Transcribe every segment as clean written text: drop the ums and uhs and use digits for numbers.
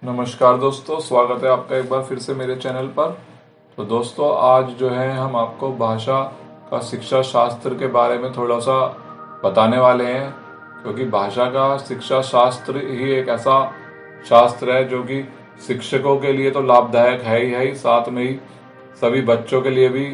नमस्कार दोस्तों, स्वागत है आपका एक बार फिर से मेरे चैनल पर। तो दोस्तों, आज जो है हम आपको भाषा का शिक्षा शास्त्र के बारे में थोड़ा सा बताने वाले हैं, क्योंकि भाषा का शिक्षा शास्त्र ही एक ऐसा शास्त्र है जो कि शिक्षकों के लिए तो लाभदायक है ही, साथ में ही सभी बच्चों के लिए भी,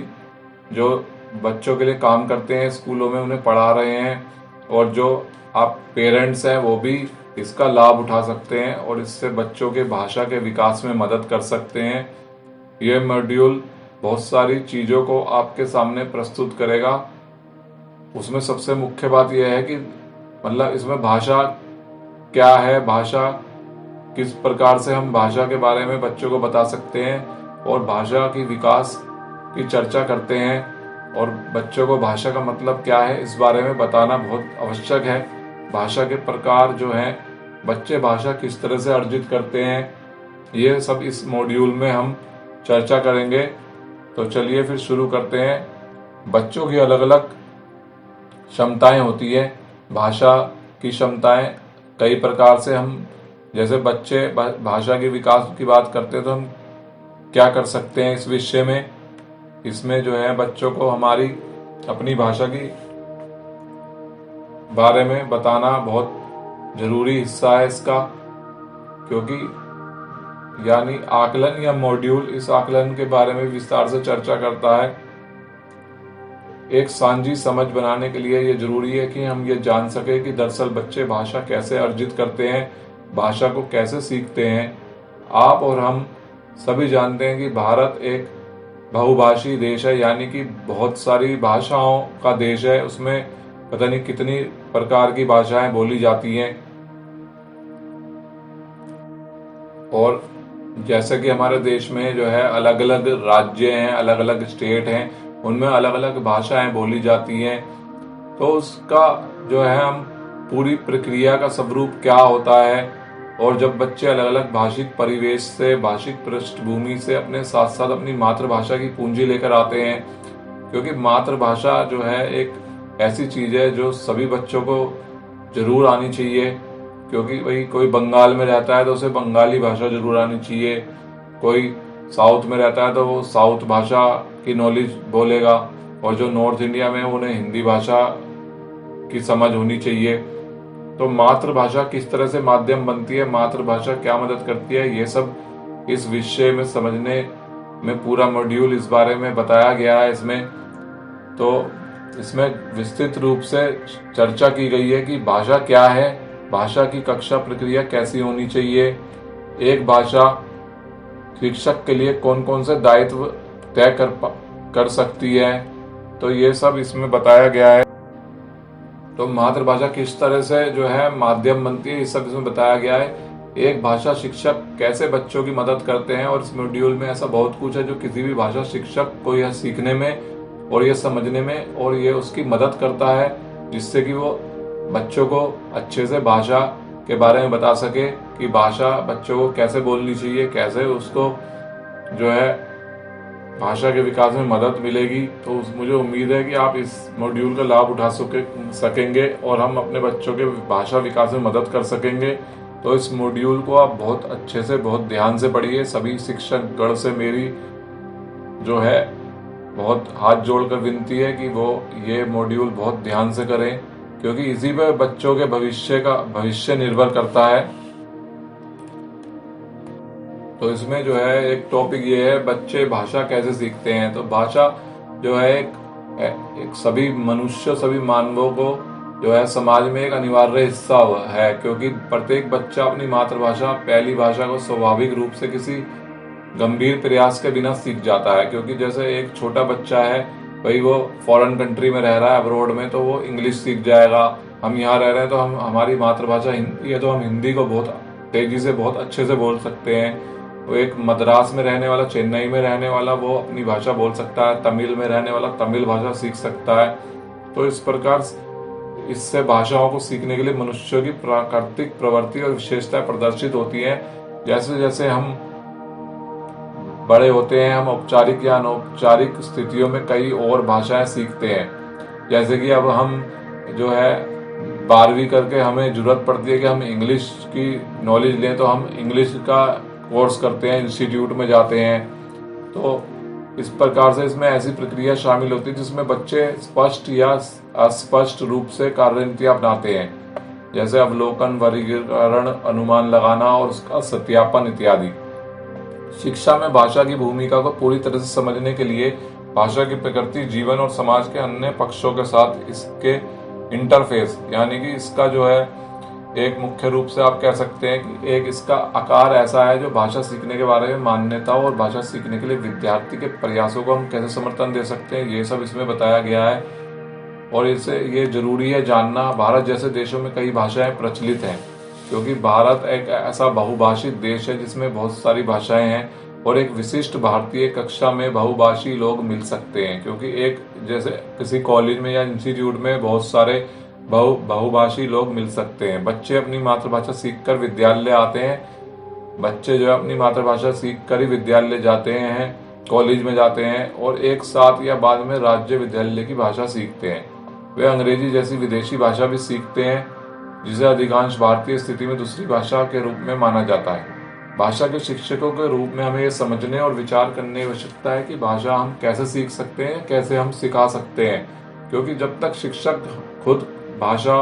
जो बच्चों के लिए काम करते हैं स्कूलों में, उन्हें पढ़ा रहे हैं, और जो आप पेरेंट्स हैं वो भी इसका लाभ उठा सकते हैं और इससे बच्चों के भाषा के विकास में मदद कर सकते हैं। यह मॉड्यूल बहुत सारी चीज़ों को आपके सामने प्रस्तुत करेगा। उसमें सबसे मुख्य बात यह है कि मतलब इसमें भाषा क्या है, भाषा किस प्रकार से हम भाषा के बारे में बच्चों को बता सकते हैं और भाषा की विकास की चर्चा करते हैं, और बच्चों को भाषा का मतलब क्या है इस बारे में बताना बहुत आवश्यक है। भाषा के प्रकार जो हैं, बच्चे भाषा किस तरह से अर्जित करते हैं, ये सब इस मॉड्यूल में हम चर्चा करेंगे। तो चलिए फिर शुरू करते हैं। बच्चों की अलग अलग क्षमताएं होती है। भाषा की क्षमताएं कई प्रकार से हम, जैसे बच्चे भाषा के विकास की बात करते हैं तो हम क्या कर सकते हैं इस विषय में। इसमें जो है बच्चों को हमारी अपनी भाषा की बारे में बताना बहुत जरूरी हिस्सा है इसका, क्योंकि यानी आकलन या मॉड्यूल इस आकलन के बारे में विस्तार से चर्चा करता है। एक साझी समझ बनाने के लिए ये जरूरी है कि हम ये जान सके कि दरअसल बच्चे भाषा कैसे अर्जित करते हैं, भाषा को कैसे सीखते हैं। आप और हम सभी जानते हैं कि भारत एक बहुभाषी देश है, यानी कि बहुत सारी भाषाओं का देश है। उसमें पता नहीं कितनी प्रकार की भाषाएं बोली जाती हैं, और जैसे कि हमारे देश में जो है अलग अलग राज्य हैं, अलग अलग स्टेट हैं, उनमें अलग अलग भाषाएं बोली जाती हैं। तो उसका जो है हम पूरी प्रक्रिया का स्वरूप क्या होता है, और जब बच्चे अलग अलग भाषिक परिवेश से, भाषिक पृष्ठभूमि से अपने साथ साथ अपनी मातृभाषा की पूंजी लेकर आते हैं, क्योंकि मातृभाषा जो है एक ऐसी चीज है जो सभी बच्चों को जरूर आनी चाहिए। क्योंकि भाई कोई बंगाल में रहता है तो उसे बंगाली भाषा जरूर आनी चाहिए, कोई साउथ में रहता है तो वो साउथ भाषा की नॉलेज बोलेगा, और जो नॉर्थ इंडिया में उन्हें हिंदी भाषा की समझ होनी चाहिए। तो मातृभाषा किस तरह से माध्यम बनती है, मातृभाषा क्या मदद करती है, ये सब इस विषय में समझने में पूरा मॉड्यूल इस बारे में बताया गया है इसमें। तो इसमें विस्तृत रूप से चर्चा की गई है कि भाषा क्या है, भाषा की कक्षा प्रक्रिया कैसी होनी चाहिए, एक भाषा शिक्षक के लिए कौन कौन से दायित्व तय कर सकती है। तो ये सब इसमें बताया गया है। तो मातृभाषा किस तरह से जो है माध्यम बनती है, ये सब इसमें बताया गया है। एक भाषा शिक्षक कैसे बच्चों की मदद करते हैं, और इस मॉड्यूल में ऐसा बहुत कुछ है जो किसी भी भाषा शिक्षक को यह सीखने में और यह समझने में और ये उसकी मदद करता है, जिससे कि वो बच्चों को अच्छे से भाषा के बारे में बता सके कि भाषा बच्चों को कैसे बोलनी चाहिए, कैसे उसको जो है भाषा के विकास में मदद मिलेगी। तो मुझे उम्मीद है कि आप इस मॉड्यूल का लाभ उठा सकेंगे और हम अपने बच्चों के भाषा विकास में मदद कर सकेंगे। तो इस मॉड्यूल को आप बहुत अच्छे से, बहुत ध्यान से पढ़िए। सभी शिक्षक गण से मेरी जो है बहुत हाथ जोड़कर विनती है कि वो ये मॉड्यूल बहुत ध्यान से करें, क्योंकि इसी पर बच्चों के भविष्य निर्भर करता है। तो इसमें जो है एक टॉपिक ये है, बच्चे भाषा कैसे सीखते हैं। तो भाषा जो है एक सभी मनुष्य, सभी मानवों को जो है समाज में एक अनिवार्य हिस्सा है, क्योंकि प्रत्येक बच्चा अपनी मातृभाषा, पहली भाषा को स्वाभाविक रूप से किसी गंभीर प्रयास के बिना सीख जाता है। क्योंकि जैसे एक छोटा बच्चा है, भाई वो फॉरेन कंट्री में रह रहा है, अब्रोड में, तो वो इंग्लिश सीख जाएगा। हम यहाँ रह रहे हैं तो हमारी मातृभाषा हिंदी है, तो हम हिंदी को बहुत तेजी से, बहुत अच्छे से बोल सकते हैं। वो एक मद्रास में रहने वाला, चेन्नई में रहने वाला, वो अपनी भाषा बोल सकता है। तमिल में रहने वाला तमिल भाषा सीख सकता है। तो इस प्रकार इससे भाषाओं को सीखने के लिए मनुष्यों की प्राकृतिक प्रवृत्ति और विशेषताएं प्रदर्शित होती हैं। जैसे जैसे हम बड़े होते हैं, हम औपचारिक या अनौपचारिक स्थितियों में कई और भाषाएं सीखते हैं। जैसे कि अब हम जो है 12वीं करके हमें जरूरत पड़ती है कि हम इंग्लिश की नॉलेज लें, तो हम इंग्लिश का कोर्स करते हैं, इंस्टीट्यूट में जाते हैं। तो इस प्रकार से इसमें ऐसी प्रक्रिया शामिल होती है जिसमें बच्चे स्पष्ट या अस्पष्ट रूप से कार्यनीतियां अपनाते हैं, जैसे अवलोकन, वर्गीकरण, अनुमान लगाना और उसका सत्यापन इत्यादि। शिक्षा में भाषा की भूमिका को पूरी तरह से समझने के लिए भाषा की प्रकृति, जीवन और समाज के अन्य पक्षों के साथ इसके इंटरफेस, यानी कि इसका जो है एक मुख्य रूप से आप कह सकते हैं कि एक इसका आकार ऐसा है जो भाषा सीखने के बारे में मान्यताओं और भाषा सीखने के लिए विद्यार्थी के प्रयासों को हम कैसे समर्थन दे सकते हैं, ये सब इसमें बताया गया है। और इससे ये जरूरी है जानना, भारत जैसे देशों में कई भाषाएं प्रचलित हैं, क्योंकि भारत एक ऐसा बहुभाषित देश है जिसमें बहुत सारी भाषाएं हैं। और एक विशिष्ट भारतीय कक्षा में बहुभाषी लोग मिल सकते हैं, क्योंकि एक जैसे किसी कॉलेज में या इंस्टीट्यूट में बहुत सारे बहुभाषी लोग मिल सकते हैं। बच्चे अपनी मातृभाषा सीखकर विद्यालय आते हैं, बच्चे जो है अपनी मातृभाषा सीखकर ही विद्यालय जाते हैं, कॉलेज में जाते हैं और एक साथ या बाद में राज्य विद्यालय की भाषा सीखते हैं। वे अंग्रेजी जैसी विदेशी भाषा भी सीखते हैं, जिसे अधिकांश भारतीय स्थिति में दूसरी भाषा के रूप में माना जाता है। भाषा के शिक्षकों के रूप में हमें यह समझने और विचार करने की आवश्यकता है कि भाषा हम कैसे सीख सकते हैं, कैसे हम सिखा सकते हैं, क्योंकि जब तक शिक्षक खुद भाषा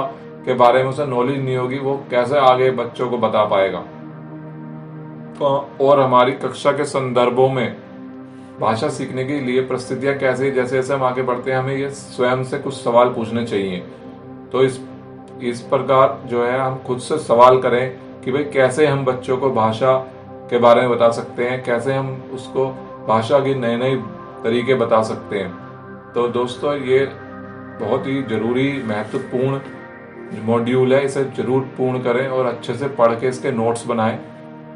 के बारे में उसे नॉलेज नहीं होगी, वो कैसे आगे बच्चों को बता पाएगा। और हमारी कक्षा के संदर्भों में भाषा सीखने के लिए परिस्थितियां कैसे, जैसे जैसे हम आगे बढ़ते हैं हमें ये स्वयं से कुछ सवाल पूछने चाहिए। तो इस प्रकार जो है हम खुद से सवाल करें कि भाई कैसे हम बच्चों को भाषा के बारे में बता सकते हैं, कैसे हम उसको भाषा के नए नए तरीके बता सकते हैं। तो दोस्तों ये बहुत ही जरूरी महत्वपूर्ण मॉड्यूल है, इसे जरूर पूर्ण करें और अच्छे से पढ़ के इसके नोट्स बनाएं।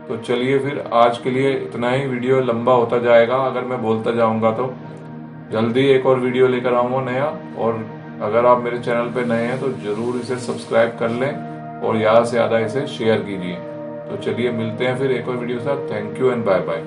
तो चलिए फिर आज के लिए इतना ही, वीडियो लंबा होता जाएगा अगर मैं बोलता जाऊंगा तो। जल्दी एक और वीडियो लेकर आऊंगा नया, और अगर आप मेरे चैनल पे नए हैं तो जरूर इसे सब्सक्राइब कर लें और ज़्यादा से ज़्यादा इसे शेयर कीजिए। तो चलिए मिलते हैं फिर एक और वीडियो के साथ। Thank you and bye bye.